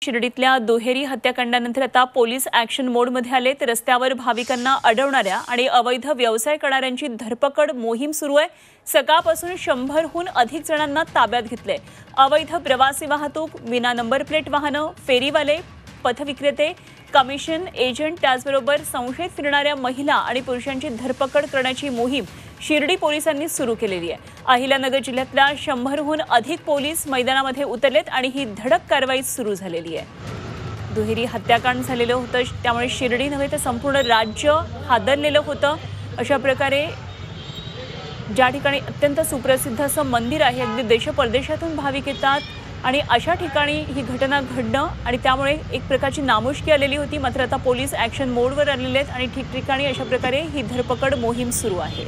शिर्डीतल्या दुहेरी हत्याकांडानंतर आता police action मोडमध्ये आलेत। रस्त्यावर भाविकांना अडवणाऱ्या आणि अवैध व्यवसाय करणाऱ्यांची धरपकड मोहीम सुरू आहे। सकाळपासून 100हून अधिक जणांना ताब्यात घेतले। अवैध प्रवासी वाहतूक, विना नंबर प्लेट वाहनं, फेरीवाले, पथविक्रेते, कमिशन एजंट, त्याचबरोबर संशयित फिरणाऱ्या महिला आणि पुरुषांची धरपकड करण्याची मोहीम शिर्डी पोलिसांनी सुरू केलेली आहे। अहिल्यानगर जिल्ह्यातल्या 100हून अधिक पोलीस मैदानामध्ये उतरलेत आणि ही धडक कारवाई सुरू झालेली आहे। दुहेरी हत्याकांड झालेलं होतं, त्यामुळे शिर्डी नव्हे तर संपूर्ण राज्य हादरलेलं होतं। अशा प्रकारे ज्या ठिकाणी अत्यंत सुप्रसिद्ध असं मंदिर आहे, अगदी देश परदेशातून भाविक येतात आणि अशा ठिकाणी ही घटना घडणं आणि त्यामुळे एक प्रकारची नामुष्की आलेली होती। मात्र आता पोलीस ॲक्शन मोडवर आलेले आहेत आणि ठिकठिकाणी अशा प्रकारे ही धरपकड मोहीम सुरू आहे।